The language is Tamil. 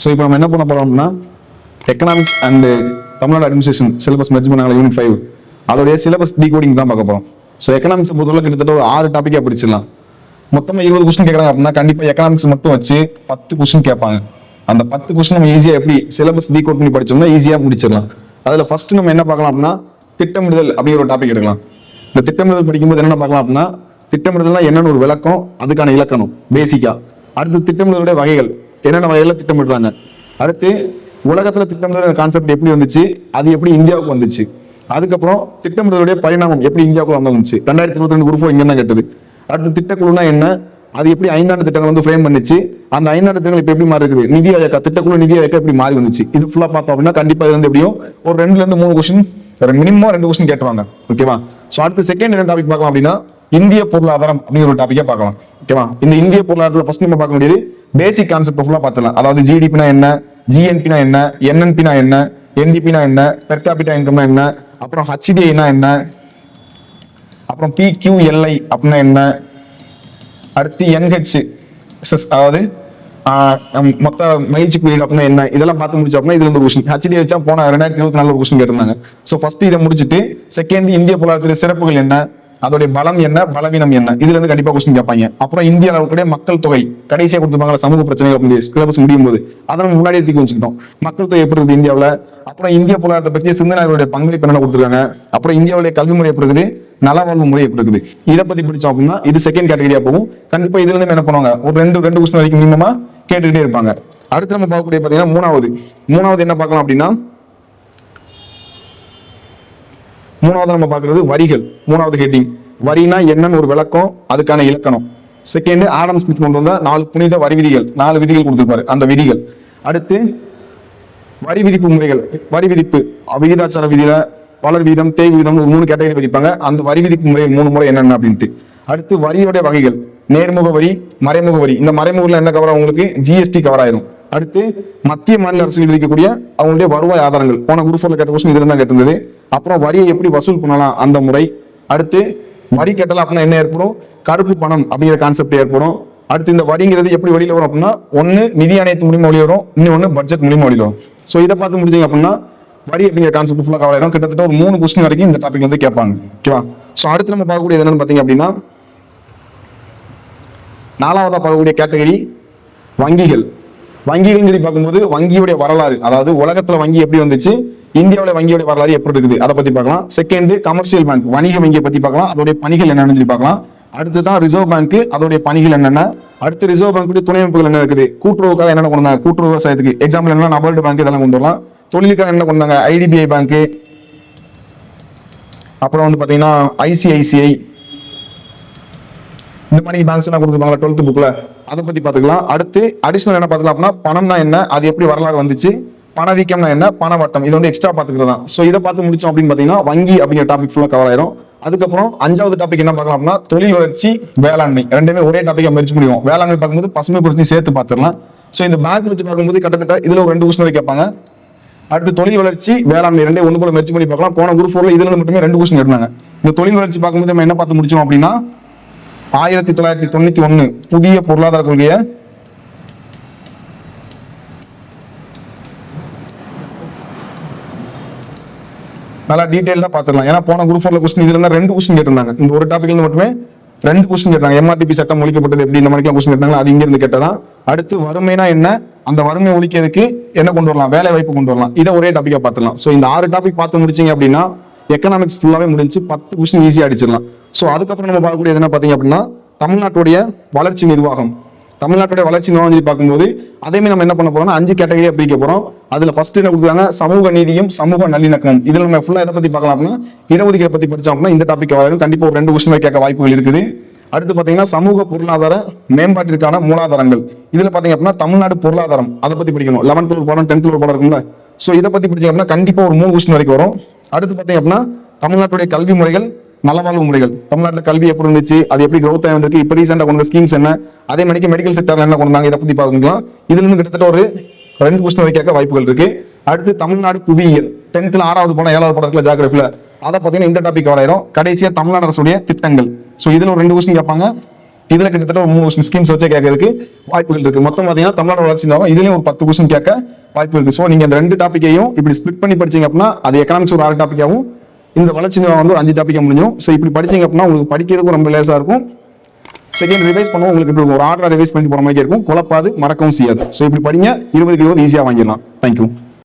ஸோ இப்போ நம்ம என்ன பண்ண போறோம்னா economics and Tamil Nadu administration syllabus merge பண்ணாங்க யூனிட் 5 அதோடைய சிலபஸ் டீகோடிங் தான் பார்க்க போறோம். ஸோ எக்கனாமிக்ஸ் பொறுத்தவரை கிட்டத்தட்ட ஒரு 6 டாப்பிக்கா பிடிச்சிடலாம். மொத்தமா 20 கொஸ்டின் கேட்கறாங்க அப்படின்னா கண்டிப்பா எக்கனாமிக்ஸ் மட்டும் வச்சு 10 கொஸ்டின் கேட்பாங்க. அந்த 10 கொஸ்டின் நம்ம ஈஸியா எப்படி சிலபஸ் டீகோட் பண்ணி படிச்சோம்னா ஈஸியா முடிச்சிடலாம். அதுல ஃபர்ஸ்ட் நம்ம என்ன பார்க்கலாம் அப்படின்னா திட்டமிடுதல் அப்படிங்கிற ஒரு டாபிக் எடுக்கலாம். இந்த திட்டமிடுதல் படிக்கும்போது என்ன பார்க்கலாம் அப்படின்னா திட்டமிடுதல்னா என்னன்னு ஒரு விளக்கம், அதுக்கான இலக்கணம் பேசிக்கா. அடுத்து திட்டமிடுதலுடைய வகைகள், என்னென்ன வகையில திட்டமிடுறாங்க. அடுத்து உலகத்துல திட்டமிடுதல் கான்செப்ட் எப்படி வந்துச்சு, அது எப்படி இந்தியாவுக்கு வந்துச்சு. அதுக்கப்புறம் திட்டமிடுதலுடைய பரிணாமம் எப்படி இந்தியாவுக்குள்ள வந்துச்சு. 2022 குரூப் 4 இங்க தான் கேட்டது. அடுத்து திட்டக்குழுனா என்ன, அது எப்படி 5 ஆண்டு திட்டங்கள் வந்து ஃப்ரேம் பண்ணிச்சு, அந்த 5 ஆண்டு திட்டங்கள் இப்ப எப்படி மாறி இருக்குது, நிதி ஆயோக்கா திட்டக்குழு நிதி ஆயோக்கா எப்படி மாறி வந்துச்சு. இது ஃபுல்லா பார்த்தோம் அப்படின்னா கண்டிப்பா இது வந்து எப்படியும் ஒரு 2 ல இருந்து 3 கொஸ்டின், மினிமம் 2 கொஸ்டின் கேட்டுவாங்க. ஓகேவா. சோ அடுத்து செகண்ட் என்ன டாபிக் பார்க்கலாம் அப்படின்னா இந்திய பொருளாதாரம் அப்படிங்கிற ஒரு டாபிக்கா பார்க்கலாம். ஓகேவா. இந்த இந்திய பொருளாதாரத்துல ஃபர்ஸ்ட் நம்ம பார்க்க வேண்டியது பேசிக் கான்செப்ட் ஃபுல்லா பார்த்துலாம். அதாவது ஜிடிபினா என்ன, ஜிஎன்பினா என்ன, என்என்பினா என்ன, என்டிபினா என்ன, பெர் கேபிட்டா இன்கம்னா என்ன, அப்புறம் ஹெச்டிஐனா என்ன, அப்புறம் பிக்யூஎல்ஐ அப்படின்னா என்ன, அடுத்து என்ஹெச் அதாவது மொத்த மகிழ்ச்சி குறியீடு அப்படின்னா என்ன, இதெல்லாம் பார்த்து முடிச்சோம் அப்படின்னா இதுல இருந்து கொஸ்டின் ஹெச்டி வச்சா போன 2024 கொஸ்டின் கேட்டிருந்தாங்க. ஸோ ஃபர்ஸ்ட் இதை முடிச்சுட்டு செகண்ட் இந்திய பொருளாதாரத்துடைய சிறப்புகள் என்ன, அதோடைய பலம் என்ன, பலவீனம் என்ன, இதுல இருந்து கண்டிப்பா கொஸ்டின் கேட்பாங்க. அப்புறம் இந்திய அளவுடைய மக்கள் தொகை கடைசியா கொடுத்துருப்பாங்க சமூக பிரச்சனைகள் சிலபஸ் முடியும் போது அதை நம்ம முன்னாடியே தூக்கி வச்சுக்கிட்டோம். மக்கள் தொகை எப்படி இருக்குது இந்தியாவில், அப்புறம் இந்திய பொருளாதாரத்தை பற்றி சிந்தனைகளுடைய பங்களிப்பு என்ன கொடுத்துருக்காங்க, அப்புறம் இந்தியாவுடைய கல்வி முறை எப்படி இருக்குது, நலவாழ்வு முறை எப்படி இருக்குது, இதை பத்தி பிடிச்சோம் அப்படின்னா இது செகண்ட் கேட்டகரியா போகும். கண்டிப்பா இதுல இருந்து என்ன பண்ணுவாங்க ஒரு ரெண்டு கொஸ்டின் வரைக்கும் மினிமமா கேட்டுக்கிட்டே இருப்பாங்க. அடுத்து நம்ம பார்க்கக்கூடிய பாத்தீங்கன்னா மூணாவது என்ன பார்க்கலாம் அப்படின்னா மூணாவது நம்ம பார்க்கறது வரிகள். மூணாவது ஹெட்டிங் வரினா என்னன்னு ஒரு விளக்கம், அதுக்கான இலக்கணம். செகண்ட் ஆடம் ஸ்மித் கொண்டு வந்த 4 புனித வரி விதிகள், 4 விதிகள் கொடுத்திருப்பாரு, அந்த விதிகள். அடுத்து வரி விதிப்பு முறைகள், வரி விதிப்பு விகிதாச்சார விதியில வளர் வீதம், தேய் வீதம் 3 கேட்டகரி விதிப்பாங்க. அந்த வரி விதிப்பு முறை 3 முறை என்னென்ன அப்படின்ட்டு. அடுத்து வரியோட வகைகள், நேர்முக வரி, மறைமுக வரி. இந்த மறைமுகல என்ன கவர் உங்களுக்கு ஜிஎஸ்டி கவர் ஆயிரும். அடுத்து மத்திய மாநில அரசுகள் விதிக்கக்கூடிய அவங்களுடைய வருவாய் ஆதாரங்கள், போன குரூப் 4 கேட்ட கொஸ்டின் இதுல தான் கேட்டிருந்தது. அப்புறம் வரியை எப்படி வசூல் பண்ணலாம் அந்த முறை. அடுத்து வரி கட்டலாம் அப்படின்னா என்ன ஏற்படும், கருப்பு பணம் அப்படிங்கிற கான்செப்ட் ஏற்படும். அடுத்து இந்த வரிங்கிறது எப்படி வெளியில வரும் அப்படின்னா ஒன்னு நிதி ஆணையத்து மூலியமா வெளியே வரும், இன்னொன்னு பட்ஜெட் மூலியமா வெளியே வரும். ஸோ இதை பார்த்து முடிஞ்சீங்க அப்படின்னா வரி அப்படிங்கிற கான்செப்ட் ஃபுல்லா கவர் ஆயிரும். கிட்டத்தட்ட ஒரு 3 கொஸ்டின் வரைக்கும் இந்த டாபிக் வந்து கேட்பாங்க. ஓகேவா. ஸோ அடுத்து நம்ம பார்க்கக்கூடிய என்னன்னு பாத்தீங்க அப்படின்னா 4வதா பார்க்கக்கூடிய கேட்டகரி வங்கிகள். வங்கிகள் சொல்லி பார்க்கும்போது வங்கியுடைய வரலாறு, அதாவது உலகத்துல வங்கி எப்படி வந்துச்சு, இந்தியாவுல வங்கியோட வரலாறு எப்படி இருக்குது அதை பத்தி பார்க்கலாம். செகண்ட் கமர்ஷியல் பேங்க், வணிக வங்கியை பத்தி பார்க்கலாம், அதோடைய பணிகள் என்னன்னு சொல்லி பார்க்கலாம். அடுத்துதான் ரிசர்வ் பேங்க், அதோடைய பணிகள் என்னென்ன. அடுத்து ரிசர்வ் பேங்க் துணை அமைப்புகள் என்ன இருக்குது, கூட்டுறவுக்காக என்னென்ன கொண்டு வந்தாங்க, கூட்டுறவு விவசாயத்துக்கு எக்ஸாம்பிள் என்ன நபார்டு பேங்க், இதெல்லாம் கொண்டு வரலாம். தொழிலுக்காக என்ன கொண்டு வந்தாங்க, ஐடிபிஐ பேங்க். அப்புறம் வந்து பாத்தீங்கன்னா ஐசிஐசிஐ, இந்த மாதிரி பேங்க்ஸ் எல்லாம் கொடுத்துருப்பாங்க 12th புக்ல, அதை பத்தி பாத்துக்கலாம். அடுத்து அடிஷனல் என்ன பாத்துக்கலாம் அப்படின்னா பணம்னா என்ன, அது எப்படி வரலாறு வந்துச்சு, பணவீக்கம்னா என்ன, பணவட்டம், இது வந்து எக்ஸ்ட்ரா பாத்துக்கிறதா. சோ இதை பார்த்து முடிச்சோம் அப்படின்னு பாத்தீங்கன்னா வங்கி அப்படிங்கிற டாபிக் ஃபுல்லா கவர் ஆயிரும். அதுக்கப்புறம் 5வது டாபிக் என்ன பார்க்கலாம் அப்படின்னா தொழில் வளர்ச்சி, வேளாண்மை. ரெண்டுமே ஒரே டாபிக்கா மெர்ஜ் முடியும். வேளாண்மை பார்க்கும்போது பசுமை புரட்சி சேர்த்து பார்த்துடலாம். சோ இந்த பேங்க் வச்சு பார்க்கும்போது கிட்டத்தட்ட இதுல ஒரு 2 கொஸ்டின் கேட்பாங்க. அடுத்து தொழில் வளர்ச்சி, வேளாண்மை ரெண்டே ஒன்று போல மெர்ஜ் பண்ணி பார்க்கலாம். போன குரூப் 4 இதுல மட்டுமே 2 கொஸ்டின் எடுத்தாங்க. இந்த தொழில் வளர்ச்சி பார்க்கும்போது நம்ம என்ன பார்த்து முடிச்சோம் அப்படின்னா 1991 புதிய பொருளாதார கொள்கையை நல்லா டீடைல்டா பாத்துக்கலாம். ஏன்னா போன குரூப் 4 கொஸ்டின் இதுல இருந்தா 2 கொஸ்டின் கேட்டிருந்தாங்க. இந்த ஒரு டாபிக்ல மட்டுமே 2 கொஸ்டின் கேட்டாங்க. எம்ஆர்டிபி சட்டம் ஒழிக்கப்பட்டது எப்படி, இந்த மாதிரி கொஸ்டின் கேட்டாங்க, அது இங்க இருந்து கேட்டதான். அடுத்து வறுமைனா என்ன, அந்த வறுமை ஒழிக்கிறதுக்கு என்ன கொண்டு வரலாம், வேலை வாய்ப்பு கொண்டு வரலாம். இதை ஒரே டாபிக்கா பாத்துக்கலாம். சோ இந்த 6 டாபிக் பார்த்து முடிச்சீங்க அப்படின்னா எக்கனாமிக்ஸ் ஃபுல்லாவே முடிஞ்சு 10 கொஸ்டின் ஈஸியா அடிச்சிடலாம். சோ அதுக்கப்புறம் நம்ம பார்க்கக்கூடியது என்ன பாத்தீங்க அப்படின்னா தமிழ்நாட்டுடைய வளர்ச்சி நிர்வாகம். தமிழ்நாட்டுடைய வளர்ச்சி நிர்வாகம் சொல்லி பார்க்கும்போது அதையுமே நம்ம என்ன பண்ண போறோம்னா 5 கேட்டகரியா பிரிக்க போறோம். அதுல ஃபர்ஸ்ட் என்ன கொடுத்தாங்க, சமூக நீதியும் சமூக நல்லிணக்கம். இதுல நம்ம ஃபுல்லா எதை பத்தி பார்க்கலாம் அப்படின்னா இடஒதுக்கீடு பத்தி படிச்சோம் அப்படின்னா இந்த டாபிக் வரும். கண்டிப்பா ஒரு 2 கொஸ்டின் கேட்க வாய்ப்புகள் இருக்குது. அடுத்து பாத்தீங்கன்னா சமூக பொருளாதார மேம்பாட்டிற்கான மூலாதாரங்கள். இதுல பாத்தீங்க அப்படின்னா தமிழ்நாடு பொருளாதாரம், அதை பத்தி படிக்கணும். 11th ஒரு பாடம் 10th ஒரு பாடம் இருக்கும்ல. சோ இதை பத்தி படிச்சீங்க அப்படின்னா கண்டிப்பா ஒரு 3 கொஸ்டின் வரைக்கும் வரும். அடுத்து பாத்தீங்க அப்படின்னா தமிழ்நாட்டுடைய கல்வி முறைகள், நலவாழ்வு முறைகள். தமிழ்நாட்டில் கல்வி எப்படி இருந்துச்சு, அது எப்படி growth ஆகி வந்திருக்கு, இப்போ ரீசெண்டாக கொண்டு ஸ்கீம்ஸ் என்ன, அதே மாதிரி மெடிக்கல் செக்டர்ல என்ன கொண்டு வந்தாங்க, இதை பத்தி பார்க்கலாம். இதுல இருந்து கிட்டத்தட்ட ஒரு 2 கொஸ்டின் வரைக்கும் கேட்க வாய்ப்புகள் இருக்கு. அடுத்து தமிழ்நாடு புவியியல், 10th 6வது பாடம் 7வது பாடம் இருக்குல்ல ஜியோகிராஃபில, அதை பார்த்தீங்கன்னா இந்த டாபிக் கவர் ஆயிரும். கடைசியா தமிழ்நாடு அரசுடைய திட்டங்கள். ஸோ இதுல ஒரு 2 கொஸ்டின் கேட்பாங்க. இதுல கிட்டத்தட்ட ஒரு 3 கொஸ்டின் ஸ்கீம்ஸ் வச்சே கேட்கறதுக்கு வாய்ப்புகள் இருக்கு. மொத்தம் பாத்தீங்கன்னா தமிழ்நாடு வளர்ச்சி இருந்தாலும் இதுலயும் ஒரு 10 கொஸ்டின் கேட்க வாய்ப்பு இருக்கு. ஸோ நீங்க இந்த 2 டாப்பிக்கையும் இப்படி ஸ்பிளிட் பண்ணி படிச்சீங்க அப்படின்னா அது எக்கனாமிக்ஸ் ஒரு 6 டாப்பிக்காகவும் இந்த வளர்ச்சி வந்து ஒரு 5 டாப்பிக்கா முடிஞ்சும். ஸோ இப்படி படிச்சீங்க அப்படின்னா உங்களுக்கு படிக்கிறதுக்கும் ரொம்ப லேசா இருக்கும். செகண்ட் ரிவைஸ் பண்ணுவோம் உங்களுக்கு இப்படி ஒரு ஆர்டர் ரிவைஸ் பண்ணி போற மாதிரி இருக்கும். குழப்பாது, மறக்கவும் செய்யாது. ஸோ இப்படி படிங்க, 20க்கு 20 ஈஸியா வாங்கிடலாம். தேங்க்யூ.